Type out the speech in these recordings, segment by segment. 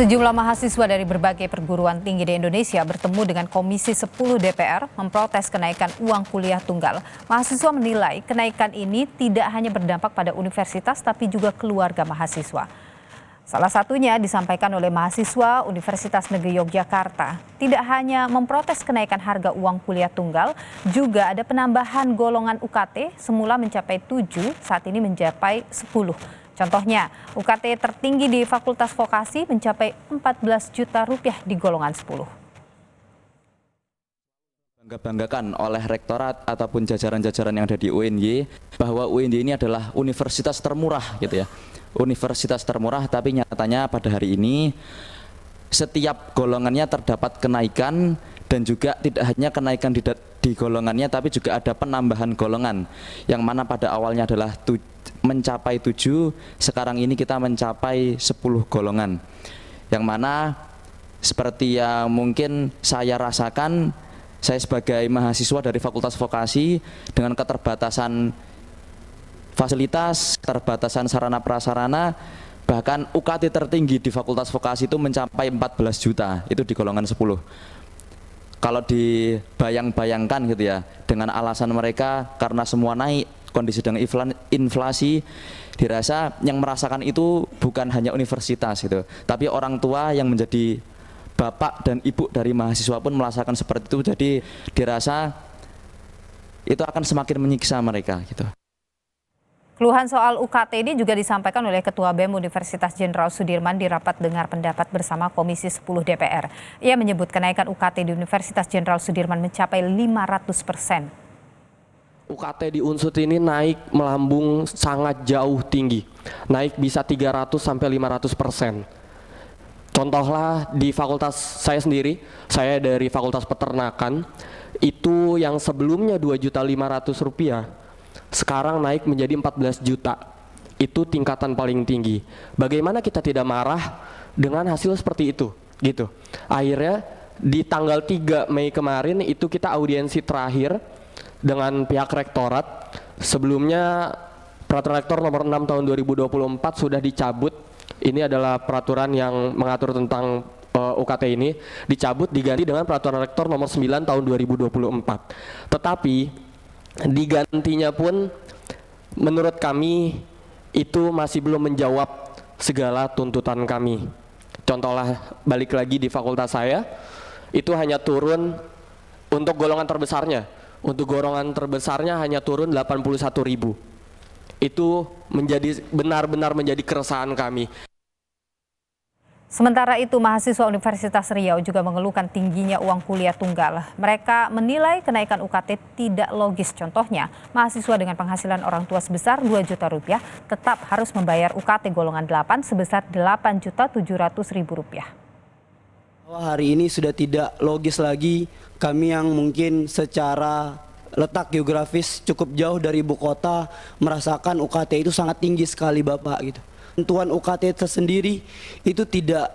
Sejumlah mahasiswa dari berbagai perguruan tinggi di Indonesia bertemu dengan Komisi 10 DPR memprotes kenaikan uang kuliah tunggal. Mahasiswa menilai kenaikan ini tidak hanya berdampak pada universitas tapi juga keluarga mahasiswa. Salah satunya disampaikan oleh mahasiswa Universitas Negeri Yogyakarta. Tidak hanya memprotes kenaikan harga uang kuliah tunggal, juga ada penambahan golongan UKT semula mencapai 7, saat ini mencapai 10. Contohnya, UKT tertinggi di Fakultas Vokasi mencapai 14 juta rupiah di golongan 10. Bangga-banggakan oleh rektorat ataupun jajaran-jajaran yang ada di UNY bahwa UNY ini adalah universitas termurah gitu ya. Universitas termurah, tapi nyatanya pada hari ini setiap golongannya terdapat kenaikan dan juga tidak hanya kenaikan di golongannya tapi juga ada penambahan golongan yang mana pada awalnya adalah mencapai 7, sekarang ini kita mencapai 10 golongan, yang mana seperti yang mungkin saya rasakan, saya sebagai mahasiswa dari Fakultas Vokasi dengan keterbatasan fasilitas, keterbatasan sarana prasarana, bahkan UKT tertinggi di Fakultas Vokasi itu mencapai 14 juta, itu di golongan 10. Kalau dibayang-bayangkan gitu ya, dengan alasan mereka karena semua naik, kondisi dengan inflasi, dirasa yang merasakan itu bukan hanya universitas gitu, tapi orang tua yang menjadi bapak dan ibu dari mahasiswa pun merasakan seperti itu. Jadi dirasa itu akan semakin menyiksa mereka gitu. Keluhan soal UKT ini juga disampaikan oleh Ketua BEM Universitas Jenderal Sudirman di rapat dengar pendapat bersama Komisi 10 DPR. Ia menyebut kenaikan UKT di Universitas Jenderal Sudirman mencapai 500%. UKT di Unsut ini naik melambung sangat jauh tinggi, naik bisa 300 sampai 500%. Contohlah di fakultas saya sendiri, saya dari Fakultas Peternakan, itu yang sebelumnya Rp2.500.000, sekarang naik menjadi 14 juta. Itu tingkatan paling tinggi. Bagaimana kita tidak marah dengan hasil seperti itu, gitu. Akhirnya di tanggal 3 Mei kemarin itu kita audiensi terakhir dengan pihak rektorat. Sebelumnya peraturan rektor nomor 6 tahun 2024 sudah dicabut. Ini adalah peraturan yang mengatur tentang UKT ini, dicabut diganti dengan peraturan rektor nomor 9 tahun 2024. Tetapi digantinya pun menurut kami itu masih belum menjawab segala tuntutan kami. Contohlah balik lagi di fakultas saya, itu hanya turun untuk golongan terbesarnya. Untuk golongan terbesarnya hanya turun 81.000. Itu benar-benar menjadi keresahan kami. Sementara itu, mahasiswa Universitas Riau juga mengeluhkan tingginya uang kuliah tunggal. Mereka menilai kenaikan UKT tidak logis. Contohnya, mahasiswa dengan penghasilan orang tua sebesar 2 juta rupiah tetap harus membayar UKT golongan 8 sebesar 8.700.000 rupiah. Hari ini sudah tidak logis lagi, kami yang mungkin secara letak geografis cukup jauh dari ibu kota merasakan UKT itu sangat tinggi sekali Bapak gitu. Tentuan UKT tersendiri itu tidak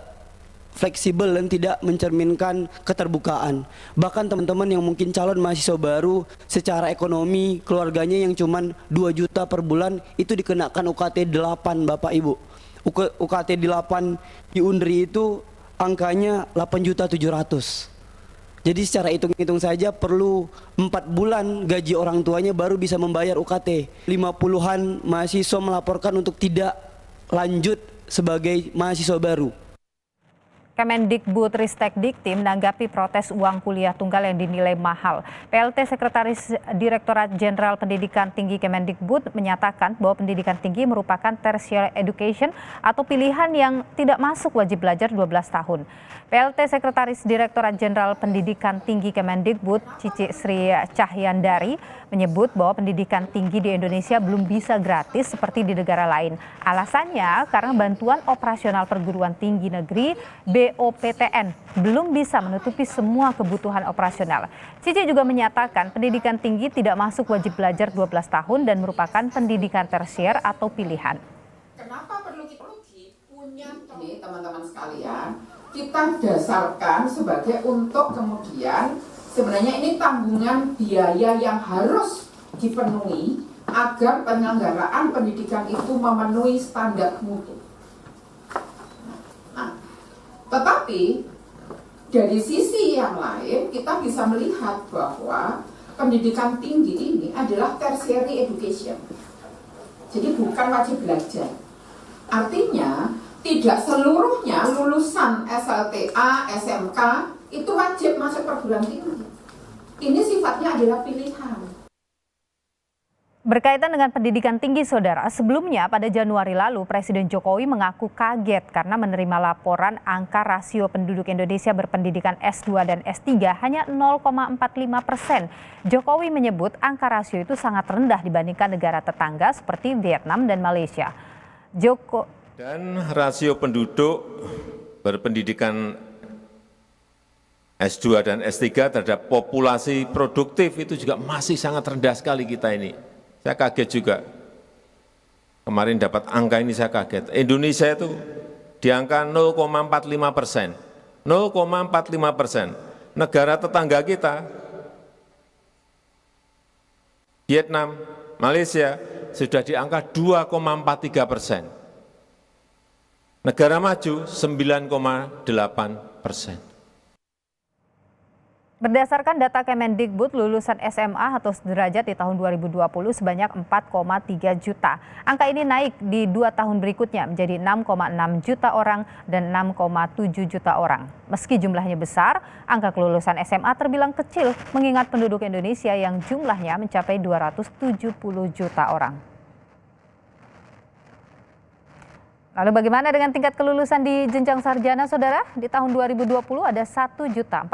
fleksibel dan tidak mencerminkan keterbukaan. Bahkan teman-teman yang mungkin calon mahasiswa baru secara ekonomi keluarganya yang cuman 2 juta per bulan itu dikenakan UKT 8 Bapak Ibu. UKT 8 di Undri itu angkanya 8.700.000. Jadi secara hitung-hitung saja perlu 4 bulan gaji orang tuanya baru bisa membayar UKT. 50-an mahasiswa melaporkan untuk tidak lanjut sebagai mahasiswa baru. Kemendikbudristekdikti menanggapi protes uang kuliah tunggal yang dinilai mahal. PLT Sekretaris Direktorat Jenderal Pendidikan Tinggi Kemendikbud menyatakan bahwa pendidikan tinggi merupakan tertiary education atau pilihan yang tidak masuk wajib belajar 12 tahun. PLT Sekretaris Direktorat Jenderal Pendidikan Tinggi Kemendikbud, Cici Sri Cahyandari, menyebut bahwa pendidikan tinggi di Indonesia belum bisa gratis seperti di negara lain. Alasannya karena bantuan operasional perguruan tinggi negeri BOPTN belum bisa menutupi semua kebutuhan operasional. Cici juga menyatakan pendidikan tinggi tidak masuk wajib belajar 12 tahun dan merupakan pendidikan tersier atau pilihan. Kenapa perlu kita punya ini teman-teman sekalian, kita dasarkan sebagai untuk kemudian sebenarnya ini tanggungan biaya yang harus dipenuhi agar penyelenggaraan pendidikan itu memenuhi standar mutu. Nah, Tetapi dari sisi yang lain kita bisa melihat bahwa pendidikan tinggi ini adalah tertiary education. Jadi bukan wajib belajar. Artinya tidak seluruhnya lulusan SLTA, SMK itu wajib masuk perguruan tinggi. Ini sifatnya adalah pilihan. Berkaitan dengan pendidikan tinggi, Saudara, sebelumnya pada Januari lalu Presiden Jokowi mengaku kaget karena menerima laporan angka rasio penduduk Indonesia berpendidikan S2 dan S3 hanya 0,45%. Jokowi menyebut angka rasio itu sangat rendah dibandingkan negara tetangga seperti Vietnam dan Malaysia. Dan rasio penduduk berpendidikan S2 dan S3 terhadap populasi produktif itu juga masih sangat rendah sekali kita ini. Saya kaget juga. Kemarin dapat angka ini saya kaget. Indonesia itu di angka 0,45%. 0,45%. Negara tetangga kita, Vietnam, Malaysia, sudah di angka 2,43%. Negara maju 9,8%. Berdasarkan data Kemendikbud, lulusan SMA atau sederajat di tahun 2020 sebanyak 4,3 juta. Angka ini naik di 2 tahun berikutnya menjadi 6,6 juta orang dan 6,7 juta orang. Meski jumlahnya besar, angka kelulusan SMA terbilang kecil mengingat penduduk Indonesia yang jumlahnya mencapai 270 juta orang. Lalu bagaimana dengan tingkat kelulusan di jenjang sarjana, Saudara? Di tahun 2020 ada 1.042.000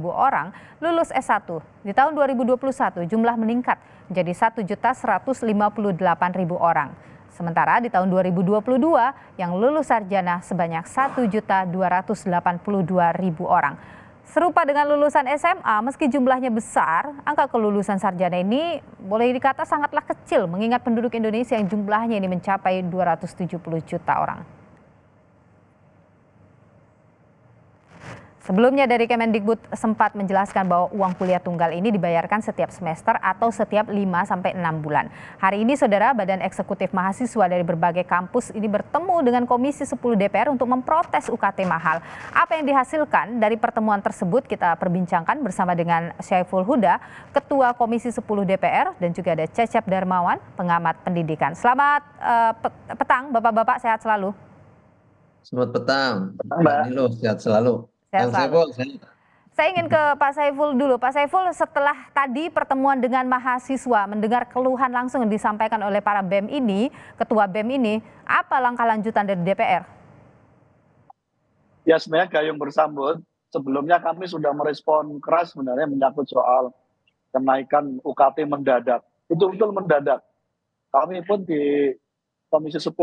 orang lulus S1. Di tahun 2021 jumlah meningkat menjadi 1.158.000 orang. Sementara di tahun 2022 yang lulus sarjana sebanyak 1.282.000 orang. Serupa dengan lulusan SMA, meski jumlahnya besar, angka kelulusan sarjana ini boleh dikata sangatlah kecil mengingat penduduk Indonesia yang jumlahnya ini mencapai 270 juta orang. Sebelumnya dari Kemendikbud sempat menjelaskan bahwa uang kuliah tunggal ini dibayarkan setiap semester atau setiap 5-6 bulan. Hari ini, Saudara, Badan Eksekutif Mahasiswa dari berbagai kampus ini bertemu dengan Komisi 10 DPR untuk memprotes UKT mahal. Apa yang dihasilkan dari pertemuan tersebut kita perbincangkan bersama dengan Syaiful Huda, Ketua Komisi 10 DPR, dan juga ada Cecep Darmawan, pengamat pendidikan. Selamat petang, Bapak-Bapak, sehat selalu. Selamat petang, Mbak Nilo, sehat selalu. Saya ingin ke Pak Saiful dulu. Pak Saiful, setelah tadi pertemuan dengan mahasiswa, mendengar keluhan langsung yang disampaikan oleh para BEM ini, Ketua BEM ini, apa langkah lanjutan dari DPR? Ya, sebenarnya gayung bersambut. Sebelumnya kami sudah merespon keras sebenarnya menyangkut soal kenaikan UKT mendadak. Betul-betul mendadak. Kami pun di Komisi 10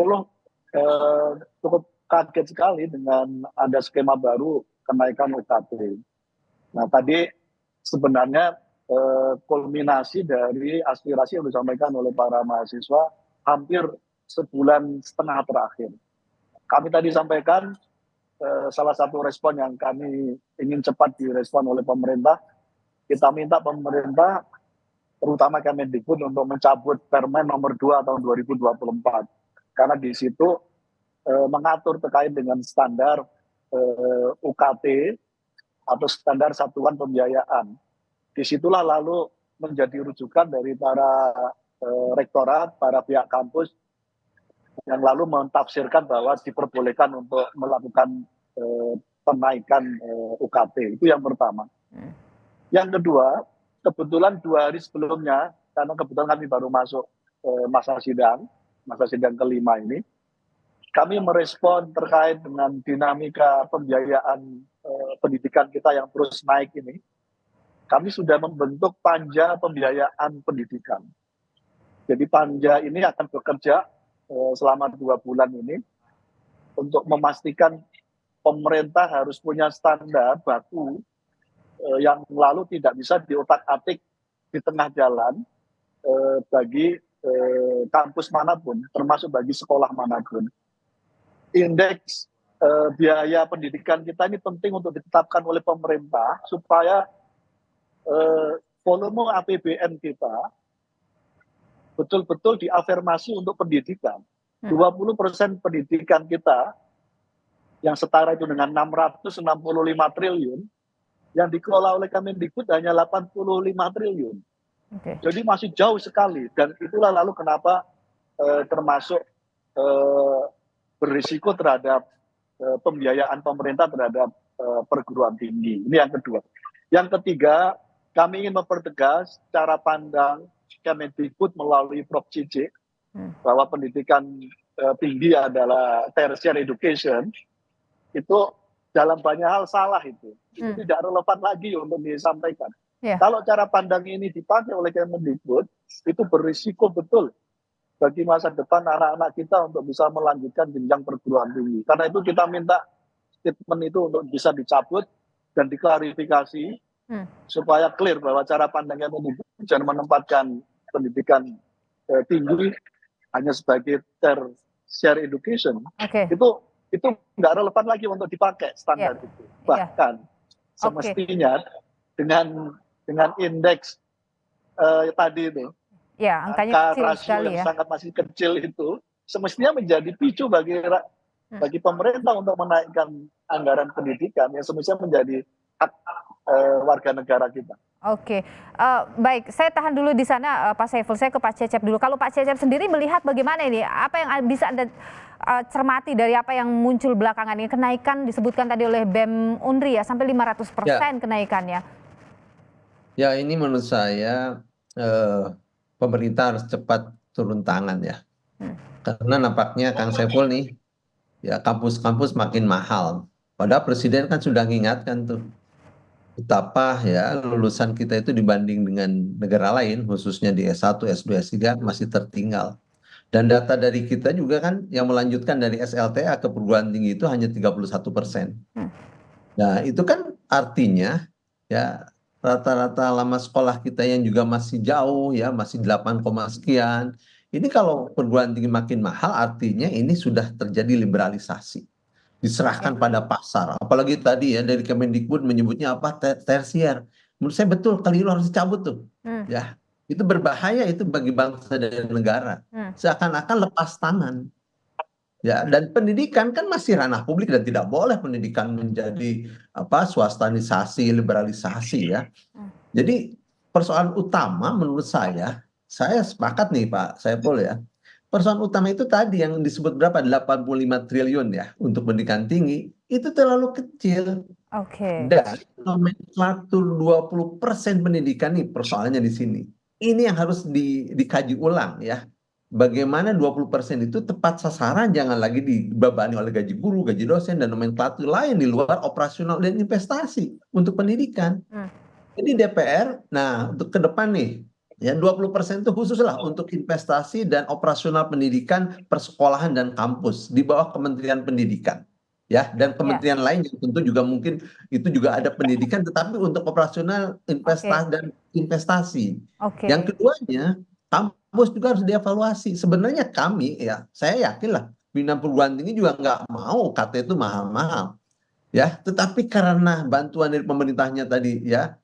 cukup kaget sekali dengan ada skema baru kenaikan UKT. Nah, tadi sebenarnya kulminasi dari aspirasi yang disampaikan oleh para mahasiswa hampir sebulan setengah terakhir. Kami tadi sampaikan salah satu respon yang kami ingin cepat direspon oleh pemerintah. Kita minta pemerintah, terutama Kemendikbud, untuk mencabut Permen nomor 2 tahun 2024. Karena di situ mengatur terkait dengan standar UKT atau standar satuan pembiayaan. Disitulah lalu menjadi rujukan dari para rektorat, para pihak kampus yang lalu mentafsirkan bahwa diperbolehkan untuk melakukan penaikan UKT. Itu yang pertama. Yang kedua, kebetulan 2 hari sebelumnya, karena kebetulan kami baru masuk masa sidang kelima ini, kami merespon terkait dengan dinamika pembiayaan pendidikan kita yang terus naik ini. Kami sudah membentuk panja pembiayaan pendidikan. Jadi panja ini akan bekerja selama 2 bulan ini untuk memastikan pemerintah harus punya standar baku yang lalu tidak bisa diotak-atik di tengah jalan bagi kampus manapun, termasuk bagi sekolah manapun. Indeks biaya pendidikan kita ini penting untuk ditetapkan oleh pemerintah supaya volume APBN kita betul-betul diafirmasi untuk pendidikan. 20% pendidikan kita yang setara itu dengan 665 triliun, yang dikelola oleh Kemendikbud hanya 85 triliun. Oke. Jadi masih jauh sekali, dan itulah lalu kenapa termasuk berisiko terhadap pembiayaan pemerintah terhadap perguruan tinggi. Ini yang kedua. Yang ketiga, kami ingin mempertegas cara pandang Kemendikbud melalui Prof. Cici bahwa pendidikan tinggi adalah tertiary education. Itu dalam banyak hal salah itu. Itu tidak relevan lagi untuk disampaikan. Yeah. Kalau cara pandang ini dipakai oleh Kemendikbud, itu berisiko betul bagi masa depan anak-anak kita untuk bisa melanjutkan jenjang perguruan tinggi. Karena itu kita minta statement itu untuk bisa dicabut dan diklarifikasi supaya clear bahwa cara pandang Kemendikbud jangan menempatkan pendidikan tinggi hanya sebagai tertiary education. Oke. Itu nggak relevan lagi untuk dipakai standar itu. Bahkan semestinya dengan indeks tadi itu, angkanya kecil rasio sekali yang ya. sangat masih kecil itu, semestinya menjadi picu bagi pemerintah untuk menaikkan anggaran pendidikan yang semestinya menjadi hak warga negara kita. Oke, baik. Saya tahan dulu di sana, Pak Saiful. Saya ke Pak Cecep dulu. Kalau Pak Cecep sendiri melihat bagaimana ini? Apa yang bisa Anda cermati dari apa yang muncul belakangan ini? Kenaikan disebutkan tadi oleh BEM Unri ya, sampai 500% kenaikannya. Ya, ini menurut saya pemerintah harus cepat turun tangan ya. Karena nampaknya Kang Saiful nih, ya kampus-kampus makin mahal. Padahal Presiden kan sudah mengingatkan tuh, betapa ya lulusan kita itu dibanding dengan negara lain, khususnya di S1, S2, S3 masih tertinggal. Dan data dari kita juga kan yang melanjutkan dari SLTA ke perguruan tinggi itu hanya 31%. Nah, itu kan artinya ya rata-rata lama sekolah kita yang juga masih jauh ya, masih 8, sekian. Ini kalau perguruan tinggi makin mahal artinya ini sudah terjadi liberalisasi. Diserahkan pada pasar. Apalagi tadi ya dari Kemendikbud menyebutnya apa? Tersier. Menurut saya betul, keliru harus dicabut tuh. Ya, itu berbahaya itu bagi bangsa dan negara. Seakan-akan lepas tangan. Ya, dan pendidikan kan masih ranah publik dan tidak boleh pendidikan menjadi swastanisasi, liberalisasi ya. Jadi persoalan utama menurut saya sepakat nih Pak Saiful ya. Persoalan utama itu tadi yang disebut berapa? 85 triliun ya untuk pendidikan tinggi, itu terlalu kecil. Oke. Dan nomenklatur 20% pendidikan nih persoalannya di sini. Ini yang harus dikaji ulang ya. Bagaimana 20% itu tepat sasaran, jangan lagi dibebani oleh gaji guru, gaji dosen, dan nomenklatur lain di luar operasional dan investasi untuk pendidikan. Jadi DPR, nah untuk ke depan nih, ya 20% itu khususlah untuk investasi dan operasional pendidikan, persekolahan dan kampus di bawah Kementerian Pendidikan. Ya, dan kementerian lain yang tentu juga mungkin itu juga ada pendidikan, tetapi untuk operasional dan investasi. Yang keduanya, kampus juga harus dievaluasi. Sebenarnya kami ya, saya yakin lah pimpinan perguruan tinggi juga nggak mau UKT itu mahal-mahal. Ya, tetapi karena bantuan dari pemerintahnya tadi ya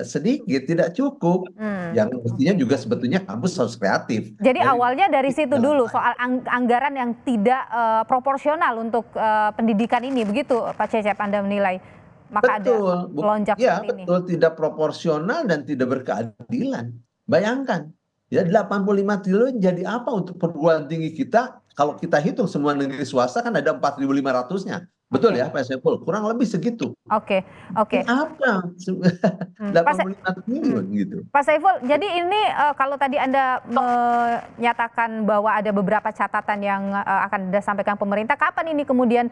sedikit, tidak cukup. Yang mestinya juga sebetulnya kampus harus kreatif. Jadi awalnya dari situ dulu, soal anggaran yang tidak proporsional untuk pendidikan ini, begitu Pak Cecep Anda menilai? Maka ada melonjak ya, ini. Betul, tidak proporsional dan tidak berkeadilan. Bayangkan, ya 85 triliun jadi apa untuk perguruan tinggi kita? Kalau kita hitung semua negeri swasta kan ada 4.500-nya. Betul ya Pak Saiful? Kurang lebih segitu. Oke. Apa? 85 triliun gitu. Pak Saiful, jadi ini kalau tadi Anda menyatakan bahwa ada beberapa catatan yang akan disampaikan pemerintah, kapan ini kemudian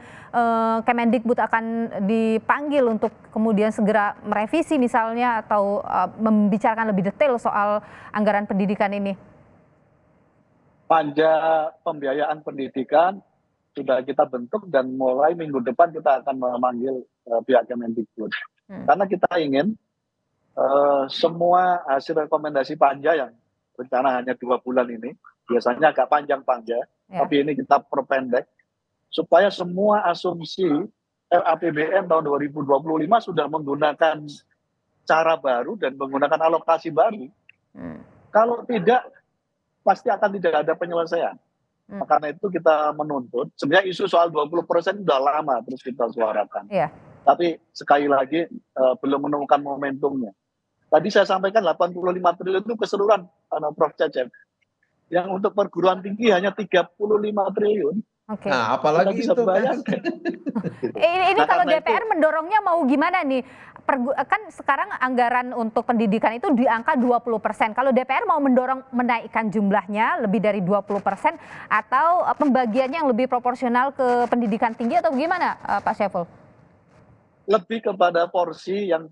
Kemendikbud akan dipanggil untuk kemudian segera merevisi misalnya atau membicarakan lebih detail soal anggaran pendidikan ini? Panja pembiayaan pendidikan sudah kita bentuk dan mulai minggu depan kita akan memanggil pihak Kemendikbud. Karena kita ingin semua hasil rekomendasi panja yang rencana hanya 2 bulan ini, biasanya agak panjang panja, tapi ini kita perpendek, supaya semua asumsi RAPBN tahun 2025 sudah menggunakan cara baru dan menggunakan alokasi baru. Kalau tidak, pasti akan tidak ada penyelesaian. Karena itu kita menuntut, sebenarnya isu soal 20% udah lama terus kita suarakan. Iya. Tapi sekali lagi belum menemukan momentumnya. Tadi saya sampaikan 85 triliun itu keseluruhan Prof. Cecep. Yang untuk perguruan tinggi hanya 35 triliun. Oke. Nah, Kita apalagi bisa itu kan. bayangkan. Ini Nah, kalau karena DPR mendorongnya mau gimana nih? Kan sekarang anggaran untuk pendidikan itu di angka 20%. Kalau DPR mau mendorong menaikkan jumlahnya lebih dari 20% atau pembagiannya yang lebih proporsional ke pendidikan tinggi atau gimana, Pak Syaiful? Lebih kepada porsi yang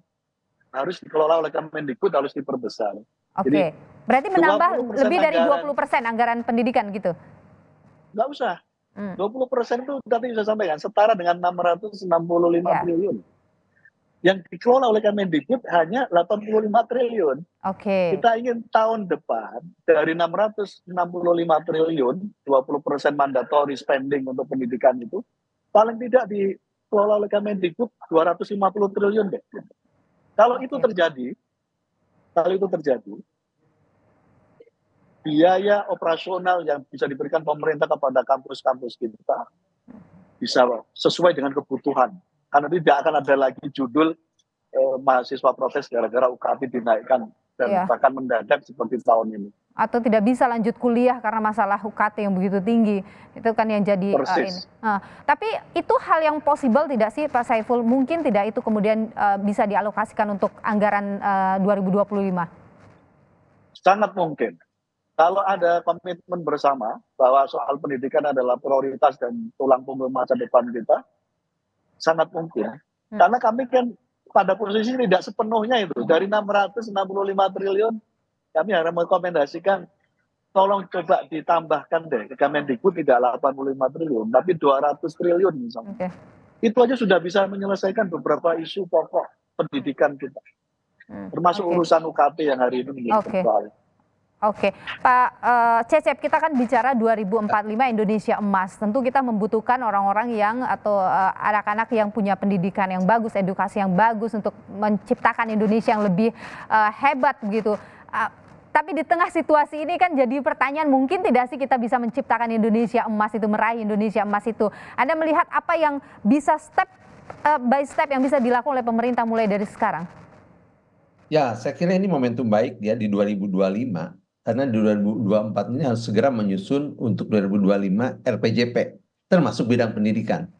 harus dikelola oleh Kemendikbud harus diperbesar. Oke. Berarti menambah 20% lebih dari anggaran. 20% anggaran pendidikan gitu? Nggak usah. 20% itu tadi saya sampaikan setara dengan 665 Ya. triliun. Yang dikelola oleh Kemendikbud hanya 85 triliun. Oke. Kita ingin tahun depan dari 665 triliun, 20% mandatory spending untuk pendidikan itu, paling tidak dikelola oleh Kemendikbud 250 triliun deh. Kalau itu terjadi, biaya operasional yang bisa diberikan pemerintah kepada kampus-kampus kita bisa sesuai dengan kebutuhan. Karena tidak akan ada lagi judul mahasiswa protes gara-gara UKT dinaikkan dan bahkan mendadak seperti tahun ini. Atau tidak bisa lanjut kuliah karena masalah UKT yang begitu tinggi. Itu kan yang jadi ini. Tapi itu hal yang possible tidak sih Pak Syaiful? Mungkin tidak itu kemudian bisa dialokasikan untuk anggaran 2025? Sangat mungkin. Kalau ada komitmen bersama bahwa soal pendidikan adalah prioritas dan tulang punggung masa depan kita, sangat mungkin. Karena kami kan pada posisi tidak sepenuhnya itu. Dari 665 triliun, kami harus merekomendasikan tolong coba ditambahkan deh ke Kemendikbud tidak 85 triliun, tapi 200 triliun misalnya. Itu aja sudah bisa menyelesaikan beberapa isu pokok pendidikan kita. Termasuk urusan UKT yang hari ini menjadi persoalan. Oke, Pak Cecep, kita kan bicara 2045 Indonesia emas. Tentu kita membutuhkan orang-orang yang atau anak-anak yang punya pendidikan yang bagus, edukasi yang bagus untuk menciptakan Indonesia yang lebih hebat begitu. Tapi di tengah situasi ini kan jadi pertanyaan, mungkin tidak sih kita bisa menciptakan Indonesia emas itu, meraih Indonesia emas itu. Anda melihat apa yang bisa step by step yang bisa dilakukan oleh pemerintah mulai dari sekarang? Ya, saya kira ini momentum baik ya di 2025. Karena di 2024 ini harus segera menyusun untuk 2025 RPJP, termasuk bidang pendidikan.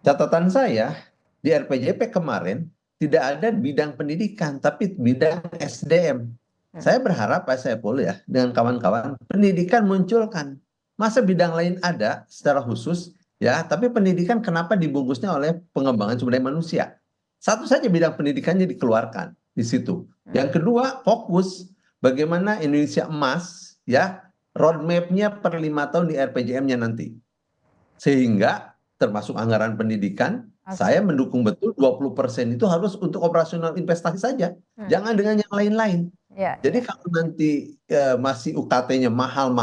Catatan saya, di RPJP kemarin tidak ada bidang pendidikan, tapi bidang SDM. Saya berharap Pak Syaiful ya, dengan kawan-kawan, pendidikan munculkan. Masa bidang lain ada secara khusus, ya, tapi pendidikan kenapa dibungkusnya oleh pengembangan sumber daya manusia? Satu saja bidang pendidikannya dikeluarkan di situ. Yang kedua, fokus bagaimana Indonesia emas, ya, roadmap-nya per 5 tahun di RPJM-nya nanti. Sehingga termasuk anggaran pendidikan, saya mendukung betul 20% itu harus untuk operasional investasi saja. Jangan dengan yang lain-lain. Jadi kalau nanti masih UKT-nya mahal,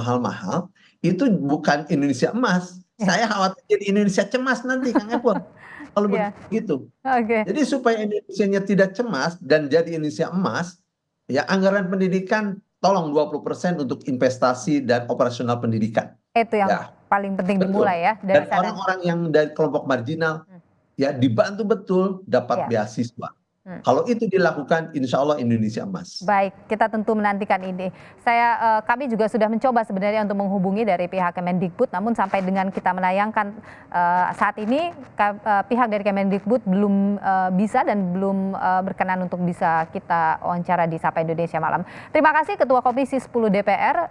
itu bukan Indonesia emas. Saya khawatir jadi Indonesia cemas nanti, Kang Epon. Kalau begitu. Jadi supaya Indonesia-nya tidak cemas dan jadi Indonesia emas, ya anggaran pendidikan tolong 20% untuk investasi dan operasional pendidikan. Itu yang paling penting dimulai ya. Dan orang-orang yang dari kelompok marginal ya dibantu betul dapat beasiswa. Kalau itu dilakukan, insya Allah Indonesia emas. Baik, kita tentu menantikan ini. Kami juga sudah mencoba sebenarnya untuk menghubungi dari pihak Kemendikbud, namun sampai dengan kita menayangkan saat ini pihak dari Kemendikbud belum bisa dan belum berkenan untuk bisa kita wawancara di Sapa Indonesia Malam. Terima kasih Ketua Komisi 10 DPR,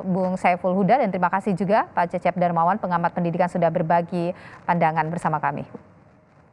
Bung Syaiful Huda, dan terima kasih juga Pak Cecep Darmawan, pengamat pendidikan sudah berbagi pandangan bersama kami.